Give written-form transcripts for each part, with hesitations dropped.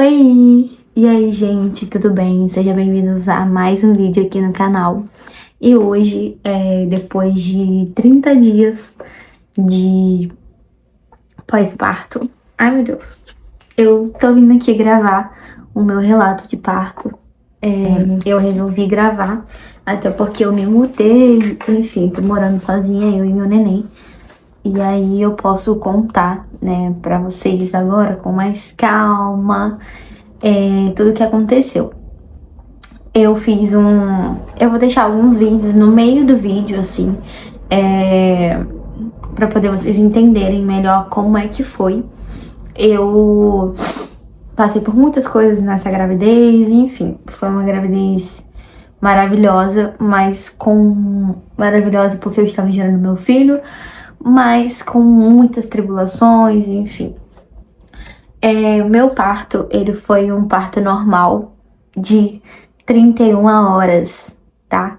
Oi! E aí, gente, tudo bem? Sejam bem-vindos a mais um vídeo aqui no canal. E hoje, depois de 30 dias de pós-parto, ai meu Deus, eu tô vindo aqui gravar o meu relato de parto. Eu resolvi gravar, até porque eu me mudei, enfim, tô morando sozinha, eu e meu neném. E aí eu posso contar, né, pra vocês agora com mais calma, tudo o que aconteceu. Eu fiz Eu vou deixar alguns vídeos no meio do vídeo, assim, pra poder vocês entenderem melhor como é que foi. Eu passei por muitas coisas nessa gravidez, enfim, foi uma gravidez maravilhosa, maravilhosa porque eu estava gerando meu filho, mas com muitas tribulações, enfim. Meu parto, ele foi um parto normal de 31 horas, tá?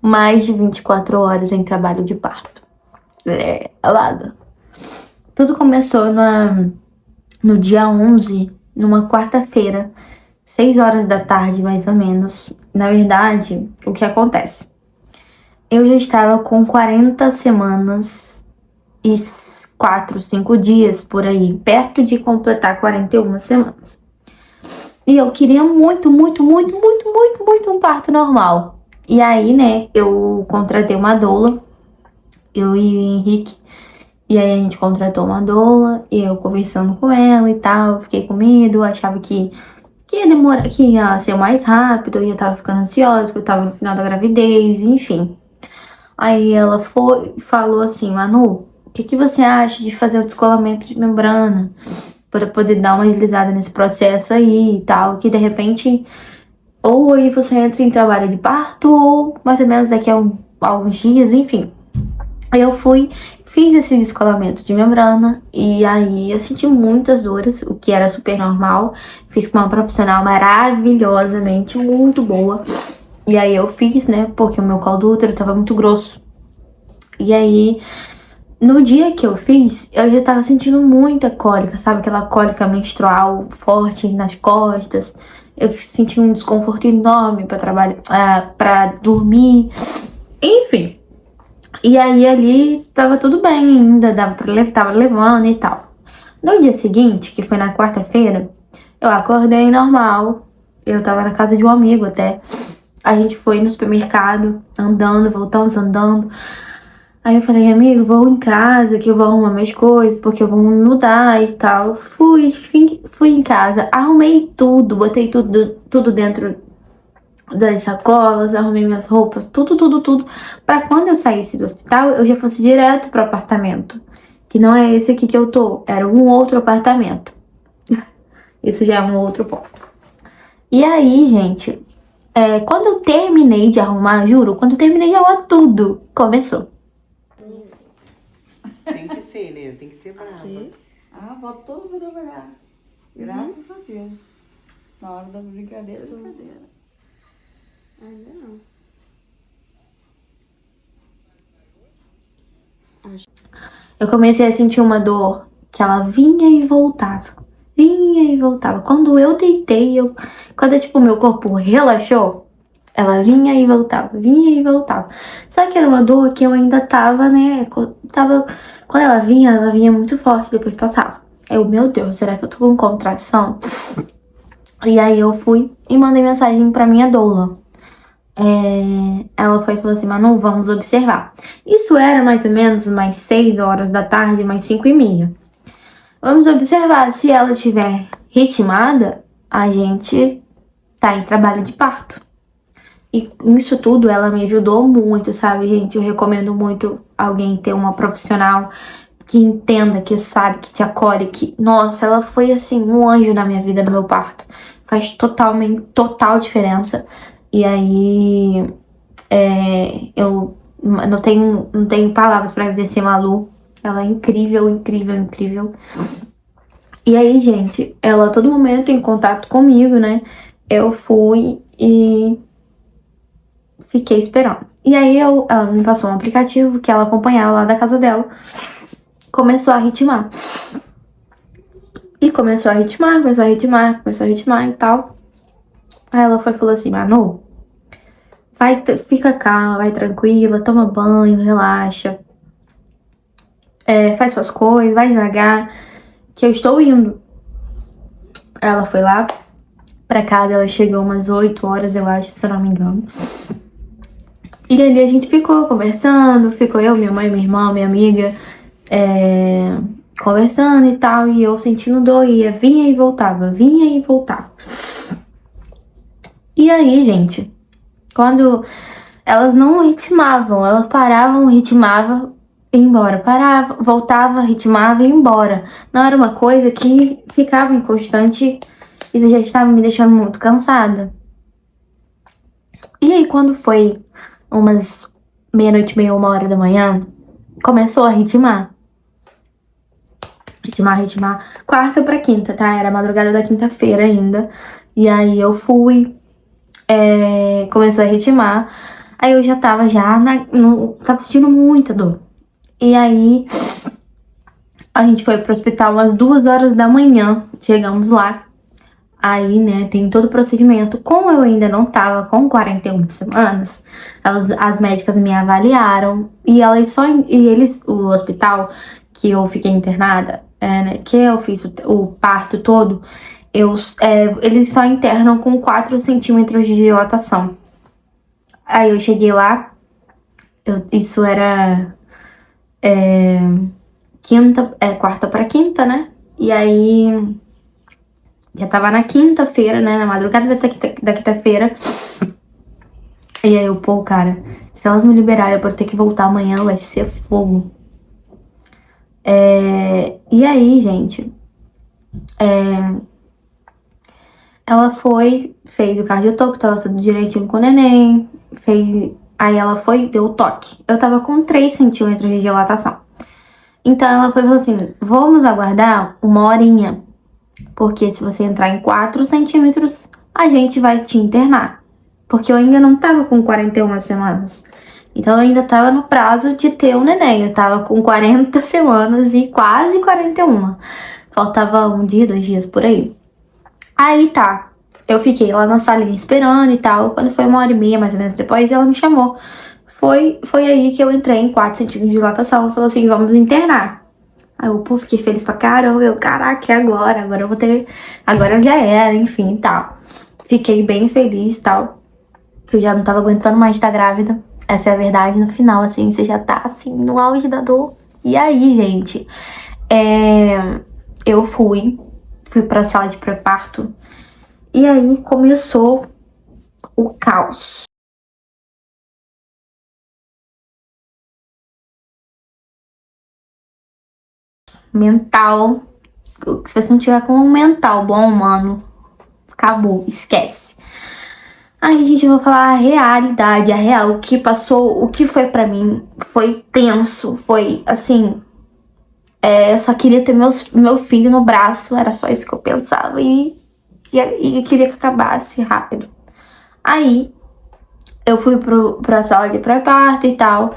Mais de 24 horas em trabalho de parto. Amada. Tudo começou no dia 11, numa quarta-feira, 6 horas da tarde, mais ou menos. Na verdade, o que acontece? Eu já estava com 40 semanas e 4, 5 dias por aí, perto de completar 41 semanas. E eu queria muito um parto normal. E aí, né, eu contratei uma doula, eu e o Henrique. E aí a gente contratou uma doula, e eu conversando com ela e tal, fiquei com medo, achava que ia demorar, que ia ser mais rápido, eu já tava ficando ansiosa, porque eu tava no final da gravidez, enfim. Aí ela falou assim: Manu, o que você acha de fazer o descolamento de membrana? Para poder dar uma agilizada nesse processo aí e tal, que de repente, ou aí você entra em trabalho de parto, ou mais ou menos daqui a alguns dias, enfim. Aí eu fiz esse descolamento de membrana, e aí eu senti muitas dores, o que era super normal. Fiz com uma profissional maravilhosamente, muito boa. E aí eu fiz, né, porque o meu colo do útero tava muito grosso. E aí, no dia que eu fiz, eu já tava sentindo muita cólica, sabe? Aquela cólica menstrual forte nas costas. Eu senti um desconforto enorme pra trabalhar, pra dormir. Enfim. E aí ali tava tudo bem ainda, tava levando e tal. No dia seguinte, que foi na quarta-feira, eu acordei normal. Eu tava na casa de um amigo até. A gente foi no supermercado, andando, voltamos andando. Aí eu falei, amigo, vou em casa, que eu vou arrumar minhas coisas, porque eu vou mudar e tal. Fui em casa, arrumei tudo, botei tudo dentro das sacolas, arrumei minhas roupas, tudo, pra quando eu saísse do hospital, eu já fosse direto pro apartamento. Que não é esse aqui que eu tô, era um outro apartamento. Isso já é um outro ponto. E aí, gente, quando eu terminei de arrumar, juro, quando eu terminei de arrumar tudo, começou. Tem que ser, né? Tem que ser brava. Que? Volta todo mundo a trabalhar. Graças a Deus. Na hora da brincadeira, brincadeira. Ainda não. Eu comecei a sentir uma dor que ela vinha e voltava. Vinha e voltava. Quando eu deitei, quando tipo, meu corpo relaxou, ela vinha e voltava, vinha e voltava. Só que era uma dor que eu ainda tava, né? Quando ela vinha muito forte, depois passava. Meu Deus, será que eu tô com contração? E aí eu fui e mandei mensagem pra minha doula. Ela foi e falou assim, Manu, vamos observar. Isso era mais ou menos mais 6 horas da tarde, mais 5:30. Vamos observar, se ela estiver ritmada, a gente tá em trabalho de parto. E isso tudo ela me ajudou muito, sabe, gente? Eu recomendo muito alguém ter uma profissional que entenda, que sabe, que te acolhe, que... Nossa, ela foi, assim, um anjo na minha vida, no meu parto. Faz total diferença. E aí, eu não tenho palavras pra agradecer a Malu. Ela é incrível, incrível, incrível. E aí, gente, ela a todo momento em contato comigo, né? Eu fui e fiquei esperando. E aí ela me passou um aplicativo que ela acompanhava lá da casa dela. Começou a ritmar. E começou a ritmar, e tal. Aí ela foi e falou assim, Manu, fica calma, vai tranquila, toma banho, relaxa. Faz suas coisas, vai devagar, que eu estou indo. Ela foi lá pra casa, ela chegou umas 8 horas, eu acho, se eu não me engano. E ali a gente ficou conversando, ficou eu, minha mãe, minha irmã, minha amiga, conversando e tal, e eu sentindo dor, ia, vinha e voltava. E aí, gente, quando elas não ritmavam, elas paravam, ritmavam, ia embora. Parava, voltava, ritmava e ia embora. Não era uma coisa que ficava inconstante, isso já estava me deixando muito cansada. E aí, quando foi umas meia-noite, meia, 1 hora da manhã, começou a ritmar. Ritmar. Quarta pra quinta, tá? Era a madrugada da quinta-feira ainda. E aí eu fui, começou a ritmar. Aí eu já tava tava sentindo muita dor. E aí a gente foi pro hospital umas 2 horas da manhã. Chegamos lá. Aí, né, tem todo o procedimento. Como eu ainda não tava com 41 semanas, as médicas me avaliaram. E o hospital que eu fiquei internada, né, que eu fiz o parto todo, eles só internam com 4 centímetros de dilatação. Aí eu cheguei lá, isso era quarta pra quinta, né? E aí já tava na quinta-feira, né? Na madrugada da quinta-feira. E aí eu, cara, se elas me liberarem pra eu ter que voltar amanhã, vai ser fogo. E aí, gente, ela fez o cardiotoque, tava tudo direitinho com o neném, aí ela deu o toque. Eu tava com 3 centímetros de dilatação. Então ela falou assim, vamos aguardar 1 horinha, porque se você entrar em 4 centímetros, a gente vai te internar. Porque eu ainda não tava com 41 semanas. Então eu ainda tava no prazo de ter um neném. Eu tava com 40 semanas e quase 41. Faltava 1 dia, 2 dias por aí. Aí tá, eu fiquei lá na salinha esperando e tal. Quando foi 1 hora e meia, mais ou menos depois, ela me chamou. Foi aí que eu entrei em 4 centímetros de dilatação. Ela falou assim, vamos internar. Aí eu, fiquei feliz pra caramba. Caraca, é agora? Agora eu vou ter... Agora já era, enfim, tal. Fiquei bem feliz e tal. Que eu já não tava aguentando mais estar grávida. Essa é a verdade. No final, assim, você já tá, assim, no auge da dor. E aí, gente, eu fui pra sala de pré-parto. E aí começou o caos. Mental. Se você não tiver com um mental bom, mano, acabou, esquece. Aí, gente, eu vou falar a realidade, a real, o que passou, o que foi pra mim, foi tenso, foi assim, eu só queria ter meu filho no braço, era só isso que eu pensava e eu queria que acabasse rápido. Aí, eu fui pra sala de pré-parto e tal,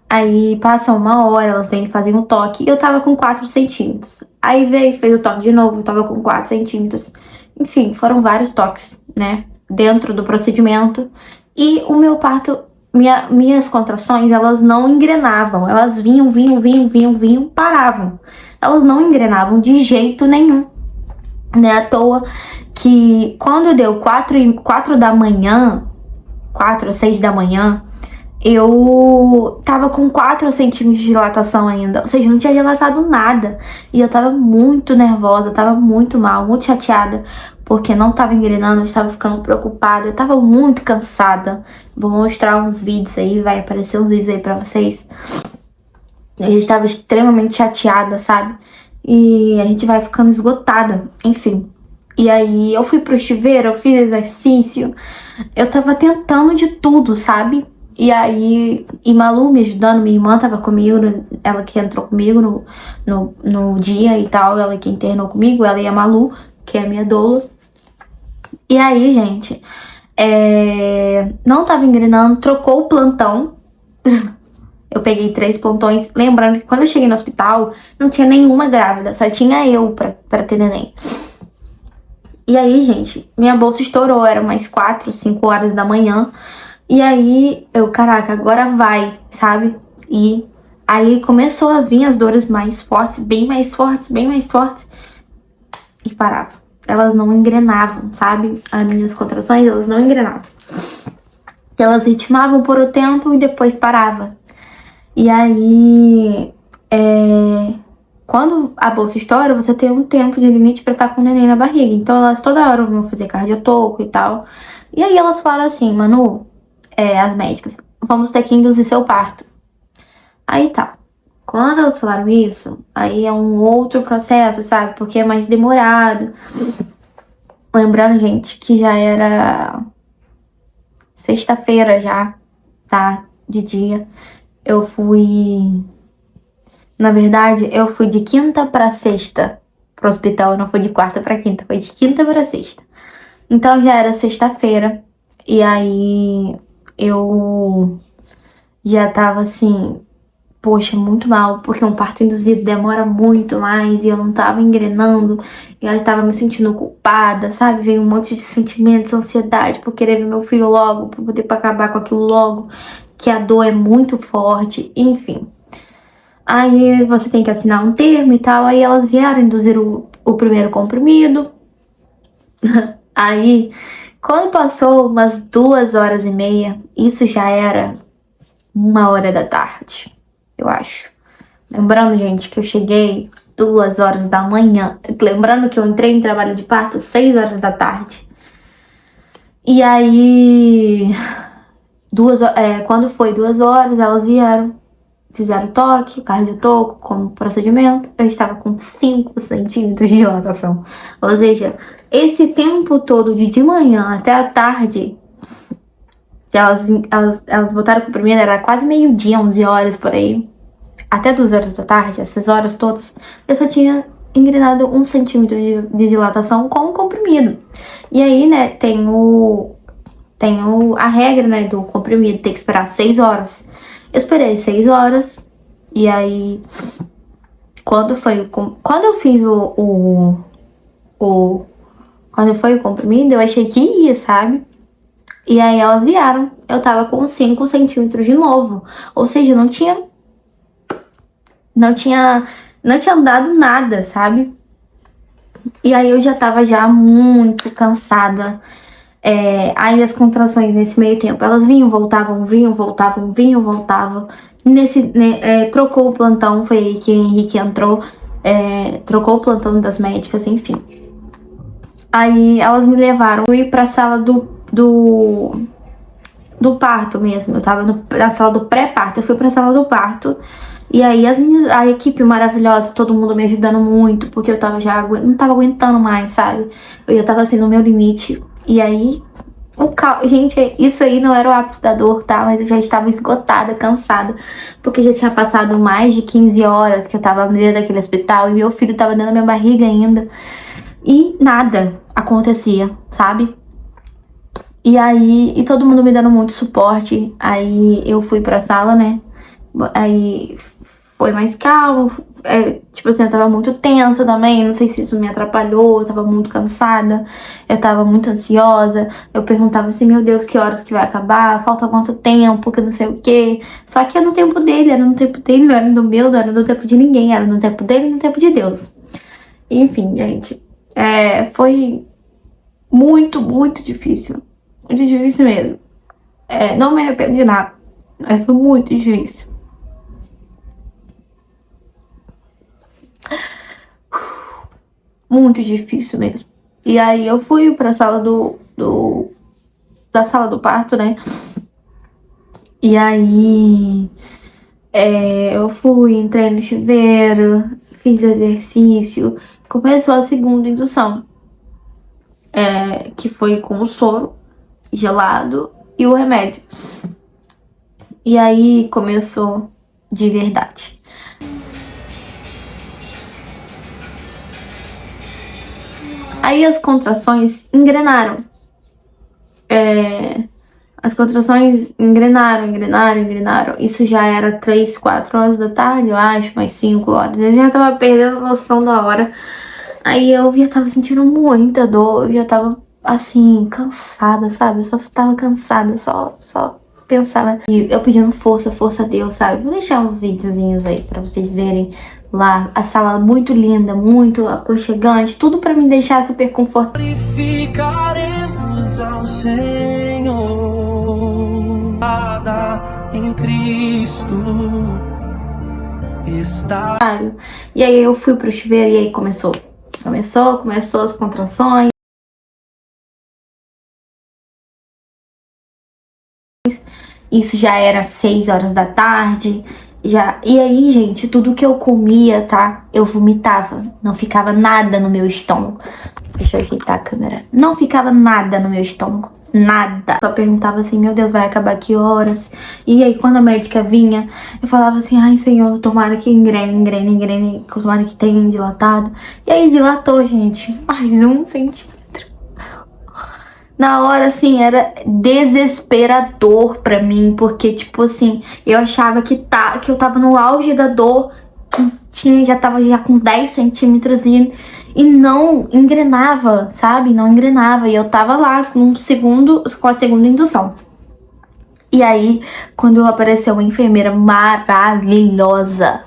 aí passa 1 hora, elas vêm e fazem um toque, e eu tava com 4 centímetros. Aí fez o toque de novo, eu tava com 4 centímetros. Enfim, foram vários toques, né, dentro do procedimento. E o meu parto, minhas contrações, elas não engrenavam. Elas vinham, paravam. Elas não engrenavam de jeito nenhum. Né, à toa que quando deu 4 da manhã, 4 ou 6 da manhã, eu tava com 4 centímetros de dilatação ainda. Ou seja, não tinha dilatado nada. E eu tava muito nervosa, eu tava muito mal, muito chateada. Porque não tava engrenando, eu estava ficando preocupada. Eu tava muito cansada. Vou mostrar uns vídeos aí, vai aparecer uns vídeos aí pra vocês. Eu estava extremamente chateada, sabe? E a gente vai ficando esgotada, enfim. E aí eu fui pro chuveiro, eu fiz exercício. Eu tava tentando de tudo, sabe? E aí, Malu me ajudando, minha irmã tava comigo, ela que entrou comigo no dia e tal, ela que internou comigo, ela e a Malu, que é a minha doula. E aí, gente, não tava engrenando, trocou o plantão, Eu peguei 3 plantões. Lembrando que quando eu cheguei no hospital, não tinha nenhuma grávida, só tinha eu pra ter neném. E aí, gente, minha bolsa estourou, era umas 4, 5 horas da manhã. E aí, caraca, agora vai, sabe? E aí começou a vir as dores mais fortes, bem mais fortes, bem mais fortes. E parava. Elas não engrenavam, sabe? As minhas contrações, elas não engrenavam. Elas ritmavam por um tempo e depois parava. E aí, quando a bolsa estoura, você tem um tempo de limite pra estar com o neném na barriga. Então elas toda hora vão fazer cardiotoco e tal. E aí elas falaram assim, Manu, as médicas, vamos ter que induzir seu parto. Aí tá. Quando elas falaram isso, aí é um outro processo, sabe? Porque é mais demorado. Lembrando, gente, que já era sexta-feira já, tá? De dia. Eu fui... Na verdade, eu fui de quinta pra sexta pro hospital. Eu não fui de quarta pra quinta, foi de quinta pra sexta. Então já era sexta-feira. E aí eu já tava assim... Poxa, muito mal, porque um parto induzido demora muito mais e eu não tava engrenando, e eu tava me sentindo culpada, sabe? Veio um monte de sentimentos, ansiedade por querer ver meu filho logo, por poder acabar com aquilo logo, que a dor é muito forte, enfim. Aí você tem que assinar um termo e tal, aí elas vieram induzir o primeiro comprimido. Aí, quando passou umas 2h30, isso já era 1h da tarde. Eu acho. Lembrando, gente, que eu cheguei 2h da manhã. Lembrando que eu entrei em trabalho de parto 6h da tarde. E aí, quando foi 2h, elas vieram. Fizeram toque, cardiotoco, como procedimento. Eu estava com 5 centímetros de dilatação. Ou seja, esse tempo todo de manhã até a tarde, elas botaram comprimido, era quase meio-dia, 11h por aí. Até 2h da tarde, essas horas todas, eu só tinha engrenado 1 centímetro de dilatação com o comprimido. E aí, né, tem a regra, né, do comprimido, tem que esperar 6 horas. Eu esperei 6 horas, e aí, quando eu fiz quando foi o comprimido, eu achei que ia, sabe? E aí elas vieram, eu tava com 5 centímetros de novo, ou seja, não tinha andado nada, sabe? E aí eu já tava muito cansada. Aí as contrações nesse meio tempo, elas vinham, voltavam. Trocou o plantão, foi aí que o Henrique entrou. Trocou o plantão das médicas, enfim. Aí elas me levaram, fui pra sala do parto mesmo. Eu tava na sala do pré-parto, eu fui pra sala do parto. E aí a equipe maravilhosa, todo mundo me ajudando muito, porque eu tava não tava aguentando mais, sabe? Eu já tava assim no meu limite. E aí, gente, isso aí não era o ápice da dor, tá? Mas eu já estava esgotada, cansada, porque já tinha passado mais de 15 horas que eu tava dentro daquele hospital e meu filho tava dentro da minha barriga ainda. E nada acontecia, sabe? E aí, todo mundo me dando muito suporte. Aí eu fui pra sala, né? Aí foi mais calmo. Tipo assim, eu tava muito tensa também. Não sei se isso me atrapalhou. Eu tava muito cansada. Eu tava muito ansiosa. Eu perguntava assim, meu Deus, que horas que vai acabar? Falta quanto tempo? Que não sei o quê. Só que era no tempo dele, não era no meu, não era no tempo de ninguém. Era no tempo dele e no tempo de Deus. Enfim, gente. Foi muito, muito difícil. Muito difícil mesmo. Não me arrependo de nada. Mas foi muito difícil. Muito difícil mesmo. E aí eu fui pra sala da sala do parto, né? E aí eu fui, entrei no chuveiro, fiz exercício. Começou a segunda indução. Que foi com o soro gelado e o remédio. E aí começou de verdade. Aí as contrações engrenaram. As contrações engrenaram. Isso já era 3, 4 horas da tarde, eu acho, mais 5 horas. Eu já tava perdendo a noção da hora. Aí eu já tava sentindo muita dor, eu já tava, assim, cansada, sabe? Eu só tava cansada, só pensava. E eu pedindo força a Deus, sabe? Vou deixar uns videozinhos aí pra vocês verem lá. A sala muito linda, muito aconchegante, tudo pra me deixar super confortável. Glorificaremos ao Senhor em Cristo está. E aí eu fui pro chuveiro e aí começou as contrações. Isso já era 6 horas da tarde. E aí, gente, tudo que eu comia, tá? Eu vomitava. Não ficava nada no meu estômago. Deixa eu ajeitar a câmera. Não ficava nada no meu estômago. Nada. Só perguntava assim, meu Deus, vai acabar que horas? E aí, quando a médica vinha, eu falava assim, ai, Senhor, tomara que engrene, tomara que tenha dilatado. E aí, dilatou, gente, mais 1 centímetro. Na hora, assim, era desesperador pra mim, porque, tipo assim, eu achava que eu tava no auge da dor, já tava já com 10 centímetros e não engrenava, sabe? Não engrenava. E eu tava lá com a segunda indução. E aí, quando apareceu uma enfermeira maravilhosa,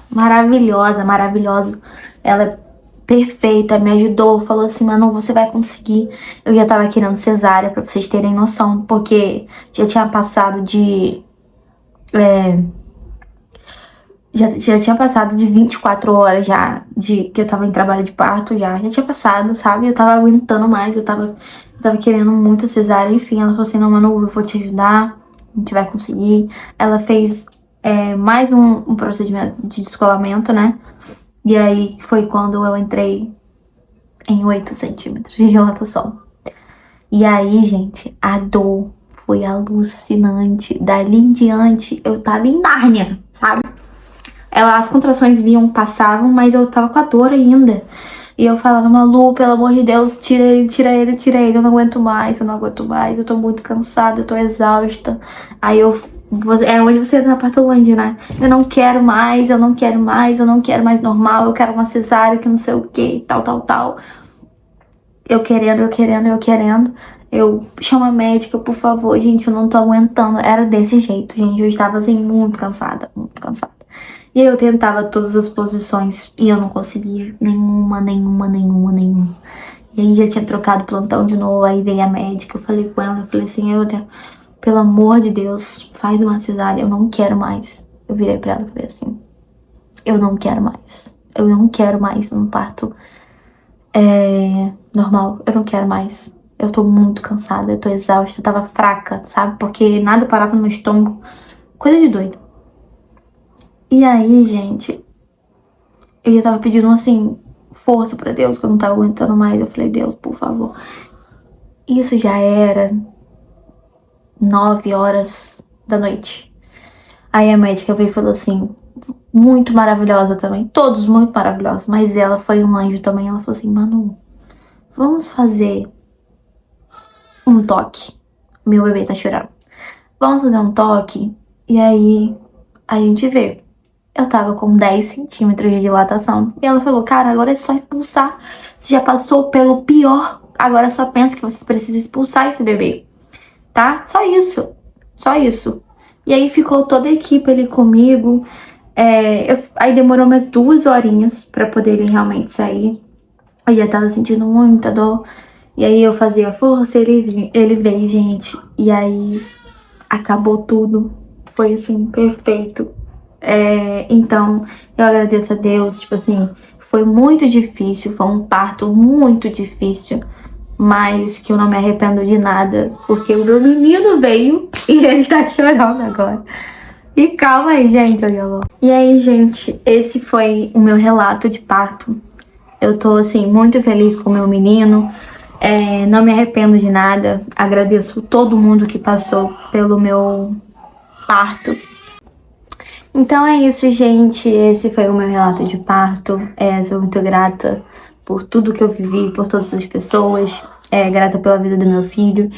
ela perfeita, me ajudou, falou assim, Manu, você vai conseguir. Eu já tava querendo cesárea, pra vocês terem noção, porque já tinha passado de... Já tinha passado de 24 horas já, que eu tava em trabalho de parto, já tinha passado, sabe? Eu tava aguentando mais, eu tava querendo muito cesárea, enfim, ela falou assim, não, Manu, eu vou te ajudar, a gente vai conseguir. Ela fez mais um procedimento de descolamento, né? E aí foi quando eu entrei em 8 centímetros de dilatação. E aí, gente, a dor foi alucinante. Dali em diante, eu tava em Nárnia, sabe? As contrações passavam, mas eu tava com a dor ainda. E eu falava, Malu, pelo amor de Deus, tira ele, eu não aguento mais, eu tô muito cansada, eu tô exausta. Aí é onde você entra na Partolândia, né? Eu não quero mais normal, eu quero uma cesárea, que não sei o que, tal. Eu querendo. Eu chamo a médica, por favor, gente, eu não tô aguentando. Era desse jeito, gente, eu estava assim, muito cansada. E aí eu tentava todas as posições e eu não conseguia nenhuma. E aí já tinha trocado plantão de novo, aí veio a médica, eu falei com ela, eu falei assim, pelo amor de Deus, faz uma cesárea, eu não quero mais. Eu virei pra ela e falei assim, eu não quero mais um parto normal, eu não quero mais. Eu tô muito cansada, eu tô exausta, eu tava fraca, sabe? Porque nada parava no meu estômago, coisa de doido. E aí, gente, eu já tava pedindo, assim, força pra Deus, que eu não tava aguentando mais. Eu falei, Deus, por favor. Isso já era 9 horas da noite. Aí a médica veio e falou assim, muito maravilhosa também, todos muito maravilhosos, mas ela foi um anjo também. Ela falou assim, Manu, vamos fazer um toque. Meu bebê tá chorando. Vamos fazer um toque e aí a gente vê. Eu tava com 10 centímetros de dilatação. E ela falou, cara, agora é só expulsar. Você já passou pelo pior. Agora só pensa que você precisa expulsar esse bebê. Tá? Só isso. E aí ficou toda a equipe ali comigo. Aí demorou umas 2 horinhas pra poderem realmente sair. Eu já tava sentindo muita dor. E aí eu fazia força, ele veio, gente. E aí acabou tudo. Foi assim, perfeito. Então, eu agradeço a Deus, tipo assim, foi muito difícil, foi um parto muito difícil, mas que eu não me arrependo de nada, porque o meu menino veio e ele tá chorando agora. E calma aí, gente, E aí, gente, esse foi o meu relato de parto. Eu tô, assim, muito feliz com o meu menino, não me arrependo de nada, agradeço todo mundo que passou pelo meu parto. Então é isso, gente. Esse foi o meu relato de parto. Sou muito grata por tudo que eu vivi, por todas as pessoas. Grata pela vida do meu filho.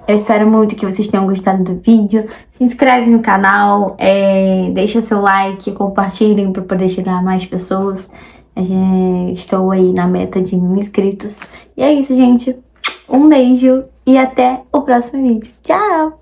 Eu espero muito que vocês tenham gostado do vídeo. Se inscreve no canal, deixa seu like, compartilhem para poder chegar a mais pessoas. Estou aí na meta de 1000 inscritos. E é isso, gente. Um beijo e até o próximo vídeo. Tchau!